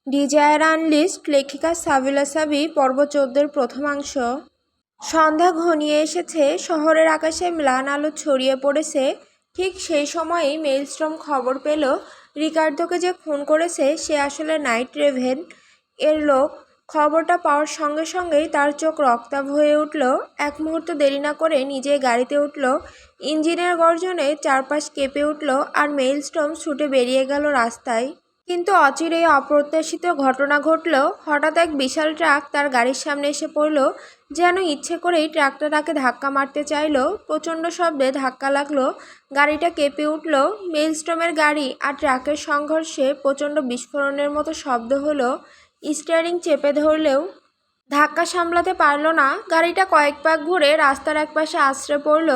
Desire unlist লেখিকা সাবিলা সাবি পর্ব 14 প্রথমাংশ। সন্ধ্যা ঘনিয়ে এসেছে, শহরের আকাশে ম্লান আলো ছড়িয়ে পড়েছে। ঠিক সেই সময়েই মেইলস্ট্রম খবর পেল রিকার্দোকে যে খুন করেছে সে আসলে নাইট রেভেন এর লোক। খবরটা পাওয়ার সঙ্গে সঙ্গেই তার চোখ রক্তাভ হয়ে উঠল। এক মুহূর্ত দেরি না করে নিজেই গাড়িতে উঠল। ইঞ্জিনের গর্জনে চারপাশ কেঁপে উঠল আর মেইলস্ট্রম ছুটে বেরিয়ে গেল রাস্তায়। কিন্তু অচিরেই অপ্রত্যাশিত ঘটনা ঘটল। হঠাৎ এক বিশাল ট্রাক তার গাড়ির সামনে এসে পড়ল। যেন ইচ্ছে করেই ট্রাকটা তাকে ধাক্কা মারতে চাইল। প্রচণ্ড শব্দে ধাক্কা লাগলো, গাড়িটা কেঁপে উঠল। মেইলস্ট্রমের গাড়ি আর ট্রাকের সংঘর্ষে প্রচণ্ড বিস্ফোরণের মতো শব্দ হলো। স্টিয়ারিং চেপে ধরলেও ধাক্কা সামলাতে পারল না। গাড়িটা কয়েক পাক ঘুরে রাস্তার একপাশে আছড়ে পড়ল।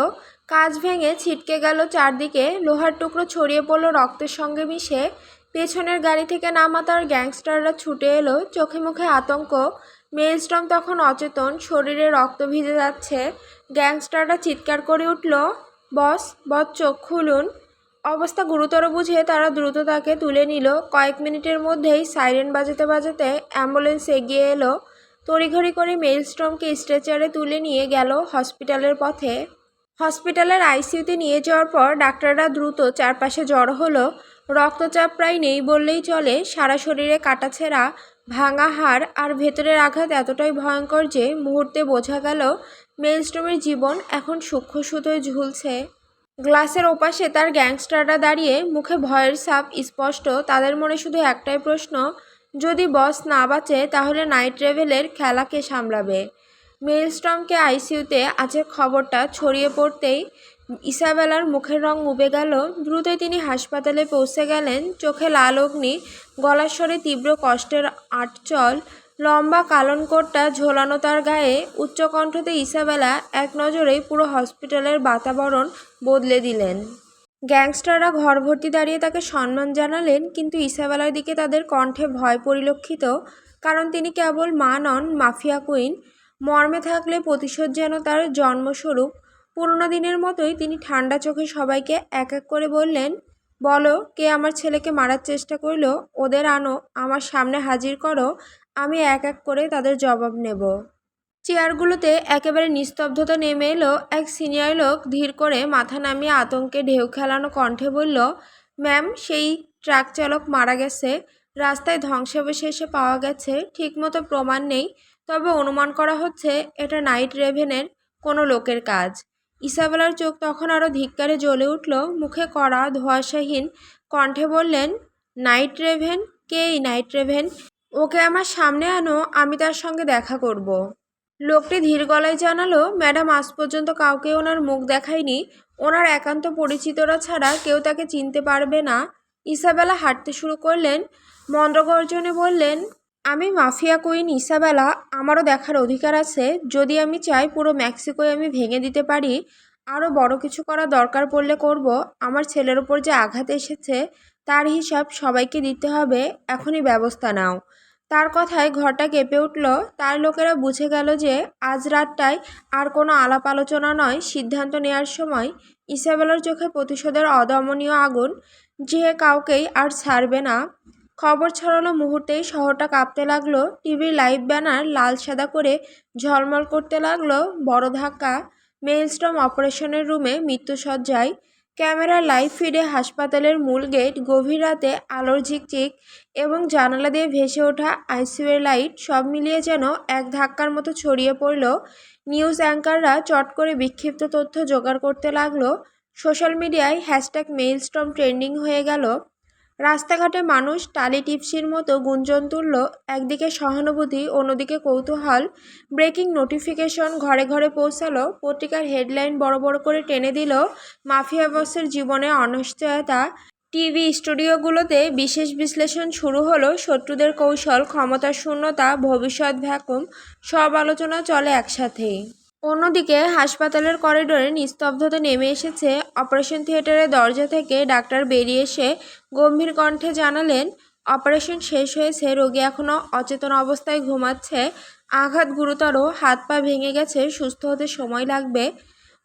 কাঁচ ভেঙে ছিটকে গেল চারদিকে, লোহার টুকরো ছড়িয়ে পড়ল রক্তের সঙ্গে মিশে। পেছনের গাড়ি থেকে নামা তার গ্যাংস্টাররা ছুটে এলো, চোখে মুখে আতঙ্ক। মেইলস্ট্রম তখন অচেতন, শরীরে রক্ত ভিজে যাচ্ছে। গ্যাংস্টাররা চিৎকার করে উঠল, বস, বস চোখ খুলুন। অবস্থা গুরুতর বুঝে তারা দ্রুত তাকে তুলে নিল। কয়েক মিনিটের মধ্যেই সাইরেন বাজাতে বাজাতে অ্যাম্বুলেন্স এগিয়ে এলো। তড়িঘড়ি করে মেইলস্ট্রমকে স্ট্রেচারে তুলে নিয়ে গেল হসপিটালের পথে। হসপিটালের আইসিইউতে নিয়ে যাওয়ার পর ডাক্তাররা দ্রুত চারপাশে জড়ো হলো। রক্তচাপ প্রায় নেই বললেই চলে, সারা শরীরে কাটাছেঁড়া, ভাঙা হাড় আর ভেতরের আঘাত এতটাই ভয়ঙ্কর যে মুহূর্তে বোঝা গেল মেইলস্ট্রমের জীবন এখন সূক্ষ্ম সুতোয় ঝুলছে। গ্লাসের ওপাশে তার গ্যাংস্টাররা দাঁড়িয়ে, মুখে ভয়ের ছাপ স্পষ্ট। তাদের মনে শুধু একটাই প্রশ্ন, যদি বস না বাঁচে তাহলে নাইট রেভেলের খেলা কে সামলাবে। মেইলস্ট্রমকে আইসিইউতে আছে খবরটা ছড়িয়ে পড়তেই ইসাবেলার মুখের রং উবে গেল। দ্রুতই তিনি হাসপাতালে পৌঁছে গেলেন। চোখে লাল অগ্নি, গলার স্বরে তীব্র কষ্টের আটচল। লম্বা কালন কোটটা ঝোলানো তার গায়ে, উচ্চকণ্ঠতে ইসাবেলা এক নজরেই পুরো হসপিটালের বাতাবরণ বদলে দিলেন। গ্যাংস্টাররা ঘর ভর্তি দাঁড়িয়ে তাকে সম্মান জানালেন, কিন্তু ইসাবেলার দিকে তাদের কণ্ঠে ভয় পরিলক্ষিত। কারণ তিনি কেবল মা নন, মাফিয়া কুইন। মর্মে থাকলে প্রতিশোধ যেন তার জন্মস্বরূপ। পুরনো দিনের মতোই তিনি ঠান্ডা চোখে সবাইকে এক এক করে বললেন, বলো, কে আমার ছেলেকে মারার চেষ্টা করল? ওদের আনো, আমার সামনে হাজির করো, আমি এক এক করে তাদের জবাব নেব। চেয়ারগুলোতে একেবারে নিস্তব্ধতা নেমে এলো। এক সিনিয়র লোক ধীর করে মাথা নামিয়ে আতঙ্কে ঢেউ খেলানো কণ্ঠে বলল, ম্যাম, সেই ট্রাক চালক মারা গেছে। রাস্তায় ধ্বংসাবশেষে পাওয়া গেছে। ঠিকমতো প্রমাণ নেই, তবে অনুমান করা হচ্ছে এটা নাইট রেভেনের কোনো লোকের কাজ। ইসাবেলার চোখ তখন আরও ধিক্কারে জ্বলে উঠল। মুখে কড়া ধোঁয়াশাহীন কণ্ঠে বললেন, নাইট রেভেন? কে এই নাইট রেভেন? ওকে আমার সামনে আনো, আমি তার সঙ্গে দেখা করব। লোকটি ধীর গলায় জানালো, ম্যাডাম, আজ পর্যন্ত কাউকে ওনার মুখ দেখায়নি। ওনার একান্ত পরিচিতরা ছাড়া কেউ তাকে চিনতে পারবে না। ইসাবেলা হাঁটতে শুরু করলেন, মন্দ্রগর্জনে বললেন, আমি মাফিয়া কুইন ইসাবেলা, আমারও দেখার অধিকার আছে। যদি আমি চাই পুরো মেক্সিকোয় আমি ভেঙে দিতে পারি। আরও বড় কিছু করা দরকার পড়লে করব। আমার ছেলের ওপর যে আঘাত এসেছে তার হিসাব সবাইকে দিতে হবে। এখনই ব্যবস্থা নাও। তার কথায় ঘরটা কেঁপে উঠল। তার লোকেরা বুঝে গেল যে আজ রাতটায় আর কোনো আলাপ আলোচনা নয়, সিদ্ধান্ত নেওয়ার সময়। ইসাবেলার চোখে প্রতিশোধের অদমনীয় আগুন, যে কাউকেই আর ছাড়বে না। খবর ছড়ানো মুহূর্তেই শহরটা কাঁপতে লাগলো। টিভির লাইভ ব্যানার লাল সাদা করে ঝলমল করতে লাগলো। বড় ধাক্কা। মেইলস্ট্রম অপারেশনের রুমে মৃত্যুসজ্জায়। ক্যামেরার লাইভ ফিডে হাসপাতালের মূল গেট, গভীর রাতে আলোর ঝিকঝিক এবং জানালা দিয়ে ভেসে ওঠা আইসিইউয়ের লাইট, সব মিলিয়ে যেন এক ধাক্কার মতো ছড়িয়ে পড়ল। নিউজ অ্যাঙ্কাররা চট করে বিক্ষিপ্ত তথ্য জোগাড় করতে লাগলো। সোশ্যাল মিডিয়ায় হ্যাশট্যাগ মেইলস্ট্রম ট্রেন্ডিং হয়ে গেল। রাস্তাঘাটে মানুষ টালি টিপসির মতো গুঞ্জন তুলল। একদিকে সহানুভূতি, অন্যদিকে কৌতূহল। ব্রেকিং নোটিফিকেশন ঘরে ঘরে পৌঁছালো। পত্রিকার হেডলাইন বড় বড় করে টেনে দিল, মাফিয়া বসের জীবনে অনিশ্চয়তা। টিভি স্টুডিওগুলোতে বিশেষ বিশ্লেষণ শুরু হলো। শত্রুদের কৌশল, ক্ষমতার শূন্যতা, ভবিষ্যৎ ভ্যাকুম, সব আলোচনা চলে একসাথেই। অন্যদিকে হাসপাতালের করিডোরে নিস্তব্ধতা নেমে এসেছে। অপারেশন থিয়েটারের দরজা থেকে ডাক্তার বেরিয়ে এসে গম্ভীর কণ্ঠে জানালেন, অপারেশন শেষ হয়েছে, রোগী এখনও অচেতন অবস্থায় ঘুমাচ্ছে। আঘাত গুরুতর, হাত পা ভেঙে গেছে, সুস্থ হতে সময় লাগবে।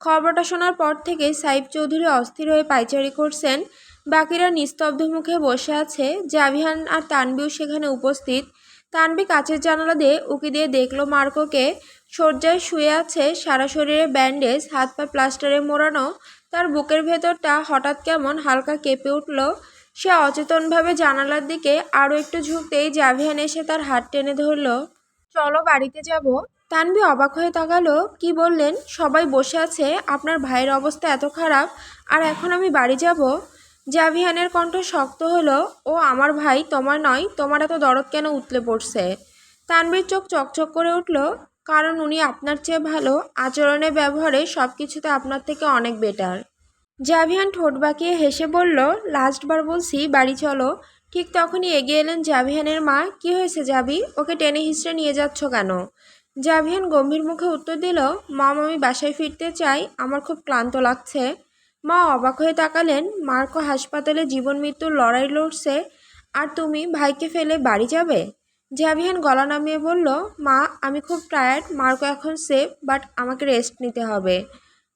খবরটা শোনার পর থেকেই সাইফ চৌধুরী অস্থির হয়ে পায়চারি করছেন। বাকিরা নিস্তব্ধ মুখে বসে আছে। জাভিয়ান আর তানবিও সেখানে উপস্থিত। তানবি কাচের জানালা দিয়ে উকি দিয়ে দেখলো মার্কোকে। শয্যায় শুয়ে আছে, সারা শরীরে ব্যান্ডেজ, হাত পা প্লাস্টারে মোড়ানো। তার বুকের ভেতরটা হঠাৎ কেমন হালকা কেঁপে উঠল। সে অচেতনভাবে জানালার দিকে আরও একটু ঝুঁকতেই জাভিয়ান এসে তার হাত টেনে ধরল। চলো বাড়িতে যাব। তানভি অবাক হয়ে তাকালো। কি বললেন? সবাই বসে আছে, আপনার ভাইয়ের অবস্থা এত খারাপ, আর এখন আমি বাড়ি যাব? জাভিয়ানের কণ্ঠ শক্ত হলো। ও আমার ভাই, তোমার নয়। তোমার এত দরদ কেন উতলে পড়ছে? তানভীর চোখ চকচক করে উঠল। কারণ উনি আপনার চেয়ে ভালো, আচরণে ব্যবহারে সব কিছুতে আপনার থেকে অনেক বেটার। জাভিয়ান ঠোঁট বাঁকিয়ে হেসে বলল, লাস্টবার বলছি বাড়ি চলো। ঠিক তখনই এগিয়ে এলেন জাভিয়ানের মা। কি হয়েছে জাভি? ওকে টেনে হিঁচড়ে নিয়ে যাচ্ছ কেন? জাভিয়ান গম্ভীর মুখে উত্তর দিল, মম আমি বাসায় ফিরতে চাই, আমার খুব ক্লান্ত লাগছে। মা অবাক হয়ে তাকালেন। মার্কো হাসপাতালে জীবন মৃত্যুর লড়াই লড়ছে, আর তুমি ভাইকে ফেলে বাড়ি যাবে? জাভিয়ান গলা নামিয়ে বলল, মা আমি খুব টায়ার্ড, মার্কো এখন সেফ, বাট আমাকে রেস্ট নিতে হবে।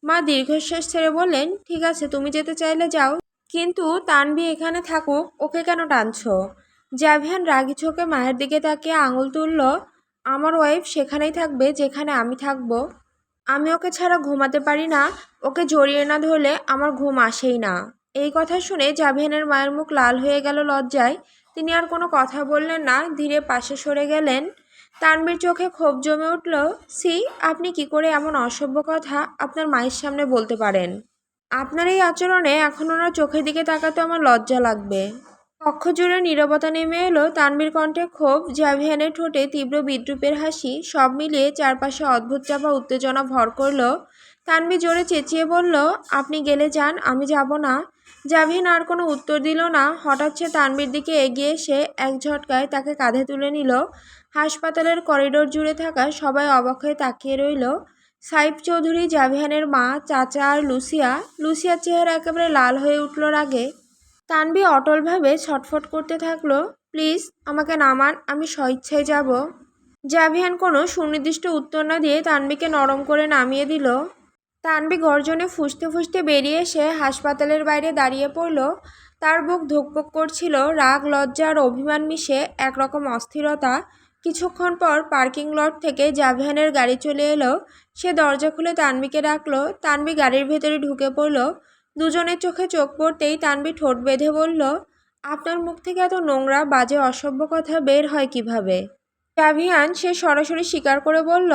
মা দীর্ঘশ্বাস ছেড়ে বললেন, ঠিক আছে তুমি যেতে চাইলে যাও, কিন্তু তানভি এখানে থাকুক, ওকে কেন টানছো? জাভিয়ান রাগী চোখে মায়ের দিকে তাকিয়ে আঙুল তুলল। আমার ওয়াইফ সেখানেই থাকবে যেখানে আমি থাকবো। আমি ওকে ছাড়া ঘুমাতে পারি না, ওকে জড়িয়ে না ধরলে আমার ঘুম আসেই না। এই কথা শুনে জাভিয়ানের মায়ের মুখ লাল হয়ে গেল লজ্জায়। তিনি আর কোনো কথা বললেন না, ধীরে পাশে সরে গেলেন। তানভীর চোখে ক্ষোভ জমে উঠল। সি, আপনি কি করে এমন অসভ্য কথা আপনার মায়ের সামনে বলতে পারেন? আপনার এই আচরণে এখন ওনার চোখের দিকে তাকাতে আমার লজ্জা লাগবে। কক্ষ জুড়ে নীরবতা নেমে এলো। তানভীর কণ্ঠে ক্ষোভ, জাভিয়ানের ঠোঁটে তীব্র বিদ্রুপের হাসি। সব মিলিয়ে চারপাশে অদ্ভুত চাপা উত্তেজনা ভর করল। তানভীর জোরে চেঁচিয়ে বলল, আপনি গেলে যান, আমি যাব না। জাভিয়ান আর কোনো উত্তর দিল না। হঠাৎ সে তানভীর দিকে এগিয়ে এসে এক ঝটকায় তাকে কাঁধে তুলে নিল। হাসপাতালের করিডোর জুড়ে থাকা সবাই অবাক হয়ে তাকিয়ে রইল। সাইফ চৌধুরী, জাভিয়ানের মা, চাচা আর লুসিয়ার চেহারা একেবারে লাল হয়ে উঠল রাগে। তানভি অটলভাবে ছটফট করতে থাকলো। প্লিজ আমাকে নামান, আমি স্বইচ্ছায় যাব। জাভিয়ান কোনো সুনির্দিষ্ট উত্তর না দিয়ে তানভিকে নরম করে নামিয়ে দিল। তানভি গর্জনে ফুঁসতে ফুঁসতে বেরিয়ে এসে হাসপাতালের বাইরে দাঁড়িয়ে পড়ল। তার বুক ধুকপুক করছিল, রাগ, লজ্জা আর অভিমান মিশে একরকম অস্থিরতা। কিছুক্ষণ পর পার্কিং লট থেকে জাভিয়ানের গাড়ি চলে এলো। সে দরজা খুলে তানভিকে ডাকলো। তানভি গাড়ির ভেতরে ঢুকে পড়ল। দুজনের চোখে চোখ পড়তেই তানভি ঠোঁট বেঁধে বলল, আপনার মুখ থেকে এত নোংরা বাজে অসভ্য কথা বের হয় কিভাবে? জাভিয়ান সে সরাসরি স্বীকার করে বলল,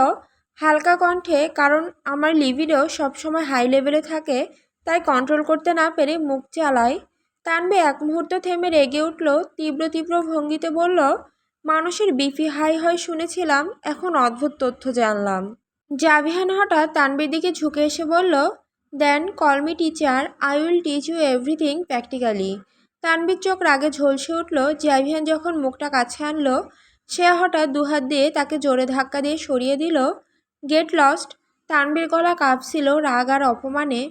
হালকা কণ্ঠে, কারণ আমার লিবিডো সবসময় হাই লেভেলে থাকে, তাই কন্ট্রোল করতে না পেরে মুখ চালায়। তানভি এক মুহূর্ত থেমে রেগে উঠল। তীব্র তীব্র ভঙ্গিতে বলল, মানুষের বিপি হাই হয় শুনেছিলাম, এখন অদ্ভুত তথ্য জানলাম। জাভিয়ান হঠাৎ তানভির দিকে ঝুঁকে এসে বলল, then call me teacher, I will teach you everything practically. Tanvir চোখ রাগে ঝলসে উঠল। জাভিয়ান যখন মুখটা কাছে আনলো, সে হঠাৎ দুহাত দিয়ে তাকে জোরে ধাক্কা দিয়ে সরিয়ে দিল। Get lost. তানভীর গলা কাঁপছিল রাগ আর অপমানে।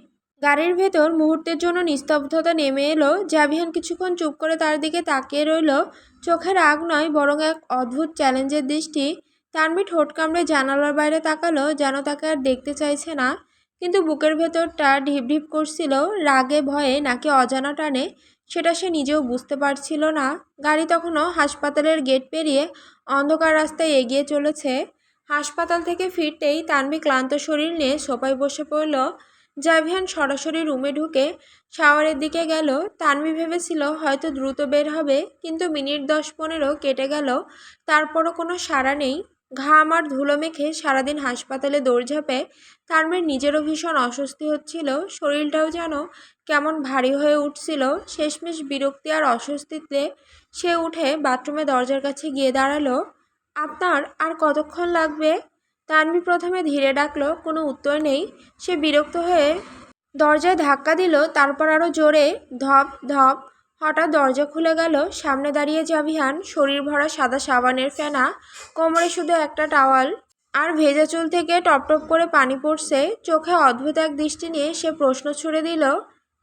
গাড়ির ভেতর মুহূর্তের জন্য নিস্তব্ধতা নেমে এলো। জাভিয়ান কিছুক্ষণ চুপ করে তার দিকে তাকিয়ে রইল। চোখে রাগ নয়, বরং এক অদ্ভুত চ্যালেঞ্জের দৃষ্টি। তানভীর ঠোঁট কামড়ে জানালার বাইরে তাকালো, যেন তাকে আর দেখতে চাইছে না। কিন্তু বুকের ভেতরটা ঢিপ ঢিপ করছিল, রাগে, ভয়ে নাকি অজানা টানে, সেটা সে নিজেও বুঝতে পারছিল না। গাড়ি তখনও হাসপাতালের গেট পেরিয়ে অন্ধকার রাস্তায় এগিয়ে চলেছে। হাসপাতাল থেকে ফিরতেই তানভি ক্লান্ত শরীর নিয়ে সোফায় বসে পড়ল। জাভিয়ান সরাসরি রুমে ঢুকে শাওয়ারের দিকে গেল। তানভি ভেবেছিল হয়তো দ্রুত বের হবে, কিন্তু মিনিট 10-15 কেটে গেল, তারপরও কোনো সাড়া নেই। ঘাম আর ধুলো মেখে সারাদিন হাসপাতালে দৌড়ঝাঁপে তানভীর নিজেরও ভীষণ অস্বস্তি হচ্ছিল। শরীরটাও যেন কেমন ভারী হয়ে উঠছিল। শেষমেশ বিরক্তি আর অস্বস্তিতে সে উঠে বাথরুমে দরজার কাছে গিয়ে দাঁড়ালো। আপনার আর কতক্ষণ লাগবে? তানভি প্রথমে ধীরে ডাকলো, কোনো উত্তর নেই। সে বিরক্ত হয়ে দরজায় ধাক্কা দিল, তারপর আরও জোরে, ধপ ধপ। হঠাৎ দরজা খুলে গেল। সামনে দাঁড়িয়ে জাভিয়ান, শরীর ভরা সাদা সাবানের ফেনা, কোমরে শুধু একটা টাওয়াল, আর ভেজা চুল থেকে টপ টপ করে পানি পড়ছে। চোখে অদ্ভুত এক দৃষ্টি নিয়ে সে প্রশ্ন ছুড়ে দিল,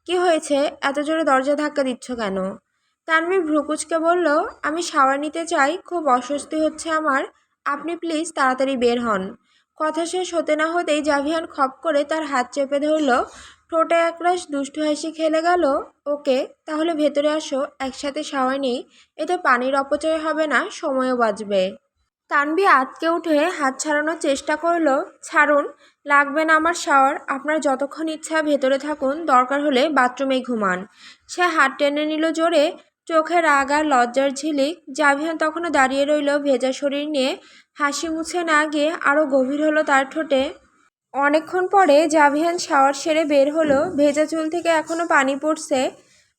কি হয়েছে? এত জোরে দরজা ধাক্কা দিচ্ছ কেন? তানভীর ভ্রুকুচকে বলল, আমি শাওয়ার নিতে চাই, খুব অস্বস্তি হচ্ছে আমার, আপনি প্লিজ তাড়াতাড়ি বের হন। কথা শেষ হতে না হতেই জাভিয়ান খপ করে তার হাত চেপে ধরল। ঠোঁটে একরাশ দুষ্টু হাসি খেলে গেল। ওকে, তাহলে ভেতরে আসো, একসাথে শাওয়ার নেই। এতে পানির অপচয় হবে না, সময়ও বাঁচবে। তানভি আঁতকে উঠে হাত ছাড়ানোর চেষ্টা করলো। ছাড়ুন, লাগবে না আমার শাওয়ার। আপনার যতক্ষণ ইচ্ছা ভেতরে থাকুন, দরকার হলে বাথরুমেই ঘুমান। সে হাত টেনে নিল জোরে, চোখে রাগ আর লজ্জার ঝিলিক। জাভিয়ান তখনও দাঁড়িয়ে রইল ভেজা শরীর নিয়ে। হাসি মুছে না গিয়ে আরও গভীর হলো তার ঠোঁটে। অনেকক্ষণ পরে জাভিয়ান শাওয়ার সেরে বের হলো। ভেজা চুল থেকে এখনো পানি পড়ছে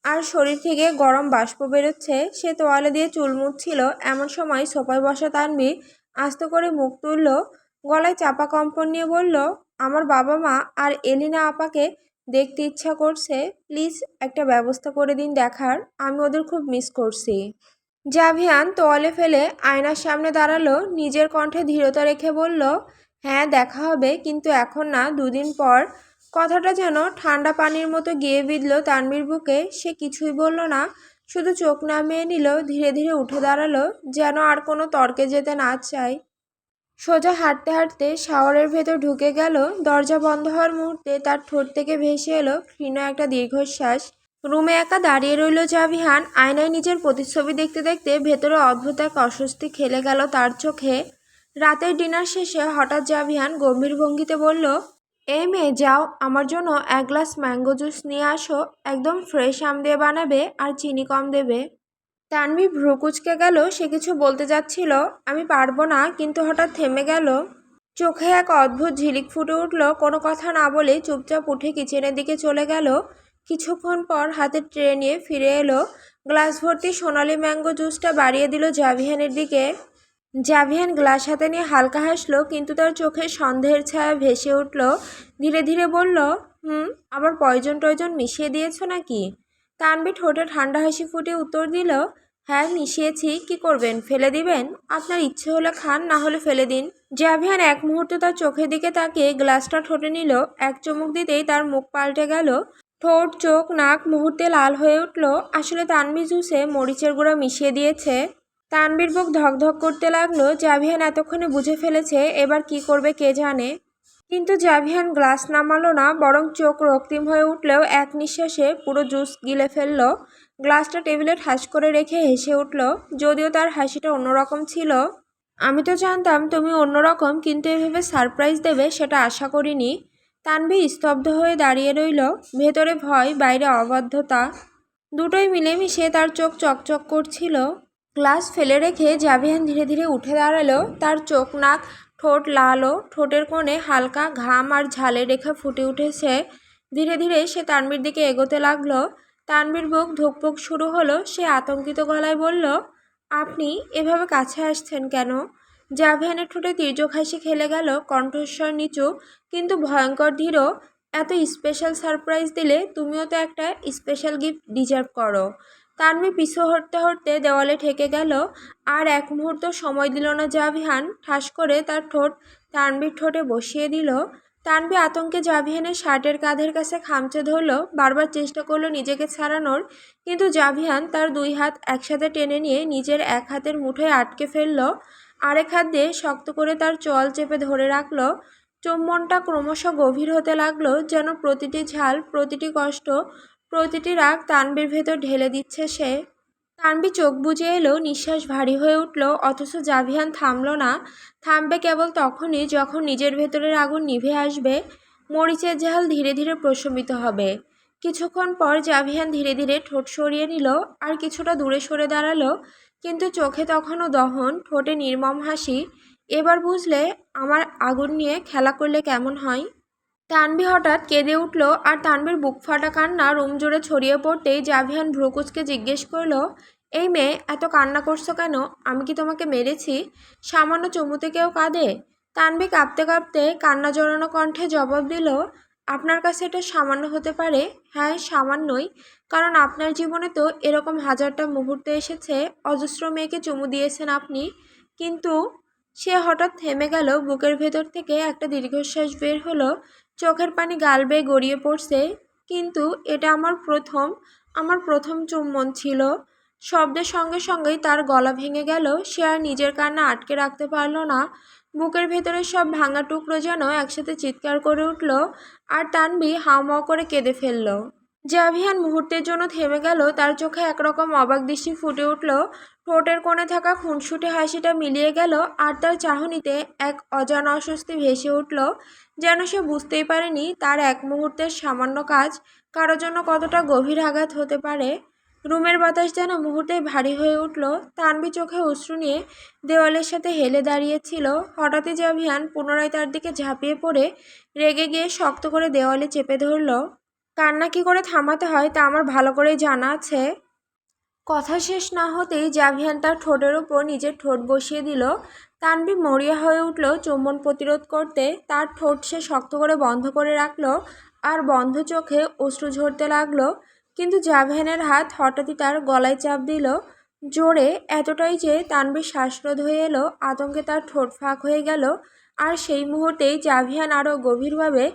আর শরীর থেকে গরম বাষ্প বেরোচ্ছে। সে তোয়ালে দিয়ে চুল মুছছিল। এমন সময় সোফায় বসা তানভি আস্তে করে মুখ তুলল, গলায় চাপা কম্পন নিয়ে বলল, আমার বাবা মা আর এলিনা আপাকে দেখতে ইচ্ছা করছে। প্লিজ একটা ব্যবস্থা করে দিন দেখার। আমি ওদের খুব মিস করছি। জাভিয়ান তোয়ালে ফেলে আয়নার সামনে দাঁড়ালো। নিজের কণ্ঠে দৃঢ়তা রেখে বলল, হ্যাঁ দেখা হবে, কিন্তু এখন না, 2 দিন পর। কথাটা যেন ঠান্ডা পানির মতো গিয়ে বিঁধল তানভীর বুকে। সে কিছুই বলল না, শুধু চোখ নামিয়ে নিল। ধীরে ধীরে উঠে দাঁড়ালো, যেন আর কোনো তর্কে যেতে না চায়। সোজা হাঁটতে হাঁটতে শাওয়ারের ভেতর ঢুকে গেল। দরজা বন্ধ হওয়ার মুহূর্তে তার ঠোঁট থেকে ভেসে এলো ক্ষীণ একটা দীর্ঘশ্বাস। রুমে একা দাঁড়িয়ে রইল জাভিয়ান। আয়নায় নিজের প্রতিচ্ছবি দেখতে দেখতে ভেতরে অদ্ভুত এক অস্বস্তি খেলে গেল তার চোখে। রাতের ডিনার শেষে হঠাৎ জাভিয়ান গম্ভীর ভঙ্গিতে বলল, এই মেয়ে, যাও, আমার জন্য 1 গ্লাস ম্যাঙ্গো জুস নিয়ে আসো। একদম ফ্রেশ আম দিয়ে বানাবে আর চিনি কম দেবে। তানভি ভ্রু কুঁচকে গেল। সে কিছু বলতে যাচ্ছিল, আমি পারবো না, কিন্তু হঠাৎ থেমে গেল। চোখে এক অদ্ভুত ঝিলিক ফুটে উঠল। কোনো কথা না বলে চুপচাপ উঠে কিচেনের দিকে চলে গেল। কিছুক্ষণ পর হাতে ট্রে নিয়ে ফিরে এলো। গ্লাস ভর্তি সোনালি ম্যাঙ্গো জুসটা বাড়িয়ে দিল জাভিয়ানের দিকে। জাভিয়ান গ্লাস হাতে নিয়ে হালকা হাসলো, কিন্তু তার চোখে সন্দেহের ছায়া ভেসে উঠল। ধীরে ধীরে বলল, আবার পয়জন টয়জন মিশিয়ে দিয়েছো নাকি? তানভি ঠোঁটে ঠান্ডা হাসি ফুটিয়ে উত্তর দিল, হ্যাঁ মিশিয়েছি। কি করবেন, ফেলে দিবেন? আপনার ইচ্ছে হলে খান, না হলে ফেলে দিন। জাভিয়ান এক মুহূর্তে তার চোখের দিকে তাকিয়ে গ্লাসটা ঠোঁটে নিল। এক চুমুক দিতেই তার মুখ পাল্টে গেল। ঠোঁট, চোখ, নাক মুহূর্তে লাল হয়ে উঠল। আসলে তানভি জুসে মরিচের গুঁড়া মিশিয়ে দিয়েছে। তানভীর বুক ধকধক করতে লাগলো। জাভিয়ান এতক্ষণে বুঝে ফেলেছে এবার কি করবে কে জানে। কিন্তু জাভিয়ান গ্লাস নামালো না, বরং চোখ রক্তিম হয়ে উঠলেও এক নিঃশ্বাসে পুরো জুস গিলে ফেলল। গ্লাসটা টেবিলে ঠাস করে রেখে হেসে উঠল, যদিও তার হাসিটা অন্যরকম ছিল। আমি তো জানতাম তুমি অন্যরকম, কিন্তু এভাবে সারপ্রাইজ দেবে সেটা আশা করিনি। তানভি স্তব্ধ হয়ে দাঁড়িয়ে রইল। ভেতরে ভয়, বাইরে অবাধ্যতা, দুটোই মিলেমিশে তার চোখ চকচক করছিল। গ্লাস ফেলে রেখে জাভিয়ান ধীরে ধীরে উঠে দাঁড়ালো। তার চোখ, নাক, ঠোঁট লালও। ঠোঁটের কোণে হালকা ঘাম আর ঝালের রেখা ফুটে উঠেছে। ধীরে ধীরে সে তানভীর দিকে এগোতে লাগলো। তানভীর বুক ধুকপুক শুরু হলো। সে আতঙ্কিত গলায় বলল, আপনি এভাবে কাছে আসছেন কেন? জাভিয়ানের ঠোঁটে তির্যক হাসি খেলে গেল, কণ্ঠস্বর নিচু কিন্তু ভয়ঙ্কর দৃঢ়। এত স্পেশাল সারপ্রাইজ দিলে তুমিও তো একটা স্পেশাল গিফট ডিজার্ভ করো। তানভি পিছু হটতে হটতে দেওয়ালে ঠেকে গেল। আর এক মুহূর্ত সময় দিল না জাভিয়ান। ঠাস করে তার ঠোঁট তানভির ঠোঁটে বসিয়ে দিল। তানভি আতঙ্কে জাভিয়ানের শার্টের কাঁধের কাছে খামচে ধরল। বারবার চেষ্টা করলো নিজেকে ছাড়ানোর, কিন্তু জাভিয়ান তার 2 হাত একসাথে টেনে নিয়ে নিজের এক হাতের মুঠোয় আটকে ফেলল। আরেক হাত দিয়ে শক্ত করে তার চোয়াল চেপে ধরে রাখল। চুম্বনটা ক্রমশ গভীর হতে লাগলো, যেন প্রতিটি ঝাল, প্রতিটি কষ্ট, প্রতিটি রাগ তানভীর ভেতর ঢেলে দিচ্ছে সে। তানভি চোখ বুজে এলো, নিঃশ্বাস ভারী হয়ে উঠল। অথচ জাভিয়ান থামল না। থামবে কেবল তখনই যখন নিজের ভেতরের আগুন নিভে আসবে। মরিচের ঝাল ধীরে ধীরে প্রশমিত হবে। কিছুক্ষণ পর জাভিয়ান ধীরে ধীরে ঠোঁট সরিয়ে নিল আর কিছুটা দূরে সরে দাঁড়ালো, কিন্তু চোখে তখনও দহন, ঠোঁটে নির্মম হাসি। এবার বুঝলে আমার আগুন নিয়ে খেলা করলে কেমন হয়? তানভি হঠাৎ কেঁদে উঠল আর তানভীর বুক ফাটা কান্না রুম জুড়ে ছড়িয়ে পড়তেই জাভিয়ান ভ্রুকুচকে জিজ্ঞেস করল, এই মেয়ে, এত কান্না করছো কেন? আমি কি তোমাকে মেরেছি? সামান্য চুমুতে কেউ কাঁদে? তানভি কাঁপতে কাঁপতে কান্না জড়ানো কণ্ঠে জবাব দিল, আপনার কাছে এটা সামান্য হতে পারে। হ্যাঁ, সামান্যই, কারণ আপনার জীবনে তো এরকম হাজারটা মুহূর্ত এসেছে। অজস্র মেয়েকে চুমু দিয়েছেন আপনি। কিন্তু সে হঠাৎ থেমে গেল। বুকের ভেতর থেকে একটা দীর্ঘশ্বাস বের হলো। চোখের পানি গাল বেয়ে গড়িয়ে পড়ছে। কিন্তু এটা আমার প্রথম চুম্বন ছিল। শব্দের সঙ্গে সঙ্গেই তার গলা ভেঙে গেল। সে আর নিজের কান্না আটকে রাখতে পারল না। বুকের ভেতরে সব ভাঙা টুকরো যেন একসাথে চিৎকার করে উঠল, আর তানভি হাউমাউ করে কেঁদে ফেলল। জাভিয়ান মুহূর্তের জন্য থেমে গেল, তার চোখে একরকম অবাক দৃষ্টি ফুটে উঠল। ঠোঁটের কোণে থাকা খুনসুটে হাসিটা মিলিয়ে গেল, আর তার চাহনিতে এক অজানা অস্বস্তি ভেসে উঠল, যেন সে বুঝতেই পারেনি তার এক মুহূর্তের সামান্য কাজ কারো জন্য কতটা গভীর আঘাত হতে পারে। রুমের বাতাস যেন মুহূর্তেই ভারী হয়ে উঠল। তানভি চোখে অশ্রু নিয়ে দেওয়ালের সাথে হেলে দাঁড়িয়েছিল। হঠাৎই জাভিয়ান পুনরায় তার দিকে ঝাঁপিয়ে পড়ে রেগে গিয়ে শক্ত করে দেওয়ালে চেপে ধরল। কান্না কী করে থামাতে হয় তা আমার ভালো করেই জানা আছে। কথা শেষ না হতেই জাভিয়ান তার ঠোঁটের ওপর নিজের ঠোঁট বসিয়ে দিল। তানভি মরিয়া হয়ে উঠল চুম্বন প্রতিরোধ করতে। তার ঠোঁট সে শক্ত করে বন্ধ করে রাখল, আর বন্ধ চোখে অশ্রু ঝরতে লাগলো। কিন্তু জাভিয়ানের হাত হঠাৎই তার গলায় চাপ দিল জোরে, এতটাই যে তানভির শ্বাসরোধ হয়ে এলো। আতঙ্কে তার ঠোঁট ফাঁক হয়ে গেল, আর সেই মুহূর্তেই জাভিয়ান আরও গভীরভাবে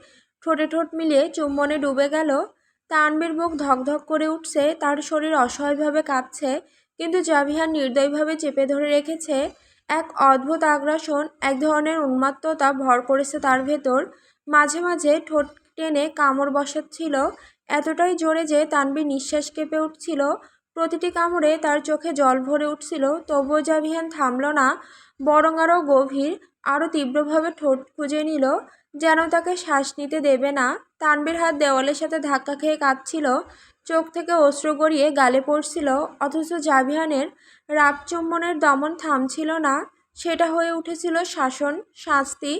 ঠোঁটে ঠোঁট মিলিয়ে চুম্বনে ডুবে গেল। তানভীর বুক ধকধক করে উঠছে, তার শরীর অসহায়ভাবে কাঁপছে, কিন্তু জাভিয়ান নির্দয়ভাবে চেপে ধরে রেখেছে। এক অদ্ভুত আগ্রাসন, এক ধরনের উন্মাত্ততা ভর করেছে তার ভেতর। মাঝে মাঝে ঠোঁট টেনে কামড় বসাচ্ছিল, এতটাই জোরে যে তানভীর নিঃশ্বাস কেঁপে উঠছিল। প্রতিটি কামড়ে তার চোখে জল ভরে উঠছিল, তবুও জাভিয়ান থামল না, বরং আরও গভীর, আরও তীব্রভাবে ঠোঁট খুঁজে নিল, যেন তাকে শ্বাস নিতে দেবে না। তানভীর হাত দেওয়ালের সাথে ধাক্কা খেয়ে কাঁপছিল, চোখ থেকে অশ্রু গড়িয়ে গালে পড়ছিল, অথচ জাভিয়ানের রাগ চুম্বনের দমন থামছিল না। সেটা হয়ে উঠেছিল শাসন, শাস্তি,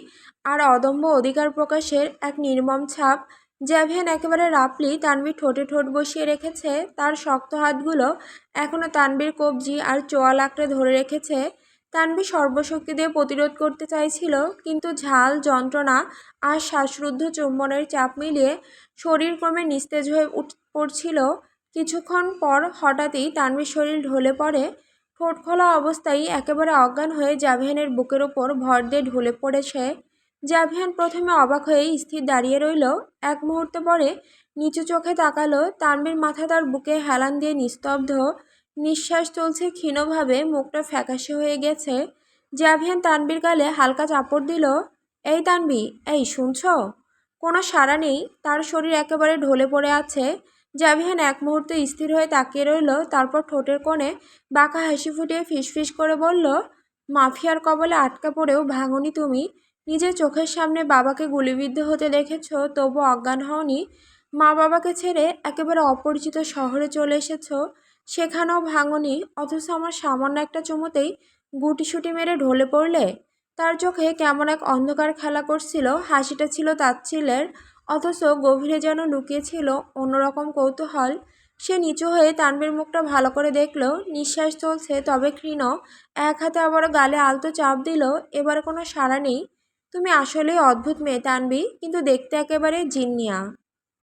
আর অদম্য অধিকার প্রকাশের এক নির্মম ছাপ। জাভিয়ান একেবারে রাপলি তানভীর ঠোঁটে ঠোঁট বসিয়ে রেখেছে, তার শক্ত হাতগুলো এখনও তানভীর কবজি আর চোয়াল আঁকড়ে ধরে রেখেছে। তানভী সর্বশক্তি দিয়ে প্রতিরোধ করতে চাইছিল, কিন্তু ঝাল, যন্ত্রণা আর শ্বাসরুদ্ধ চুম্বনের চাপ মিলিয়ে শরীর ক্রমে নিস্তেজ হয়ে পড়ছিল। কিছুক্ষণ পর হঠাৎই তানভীর শরীর ঢলে পড়ে, ঠোঁট খোলা অবস্থায় একেবারে অজ্ঞান হয়ে জাভিয়ানের বুকের ওপর ভর দিয়ে ঢলে পড়েছে। জাভিয়ান প্রথমে অবাক হয়ে স্থির দাঁড়িয়ে রইল, এক মুহূর্ত পরে নিচু চোখে তাকালো। তানভীর মাথা তার বুকে হেলান দিয়ে নিস্তব্ধ, নিঃশ্বাস চলছে ক্ষীণভাবে, মুখটা ফ্যাকাশে হয়ে গেছে। জাভিয়ান তানভীর গালে হালকা চাপড় দিল। এই তানভি, এই শুনছ? কোনো সাড়া নেই, তার শরীর একেবারে ঢলে পড়ে আছে। জাভিয়ান এক মুহূর্তে স্থির হয়ে তাকিয়ে রইল, তারপর ঠোঁটের কোণে বাঁকা হাসি ফুটিয়ে ফিসফিস করে বলল, মাফিয়ার কবলে আটকা পড়েও ভাঙনি তুমি। নিজের চোখের সামনে বাবাকে গুলিবিদ্ধ হতে দেখেছ, তবু অজ্ঞান হওনি। মা বাবাকে ছেড়ে একেবারে অপরিচিত শহরে চলে এসেছ, সেখানেও ভাঙনি, অথচ আমার সামান্য একটা চুমুতেই গুটিসুটি মেরে ঢলে পড়লে। তার চোখে কেমন এক অন্ধকার খেলা করছিল, হাসিটা ছিল তাচ্ছিল্যের, অথচ গভীরে যেন লুকিয়েছিল অন্যরকম কৌতূহল। সে নিচু হয়ে তানভীর মুখটা ভালো করে দেখল, নিঃশ্বাস চলছে তবে ক্ষীণ, এক হাতে আবারও গালে আলতো চাপ দিল। এবারে কোনো সাড়া নেই। তুমি আসলেই অদ্ভুত মেয়ে তানভি, কিন্তু দেখতে একেবারে জিন্নিয়া।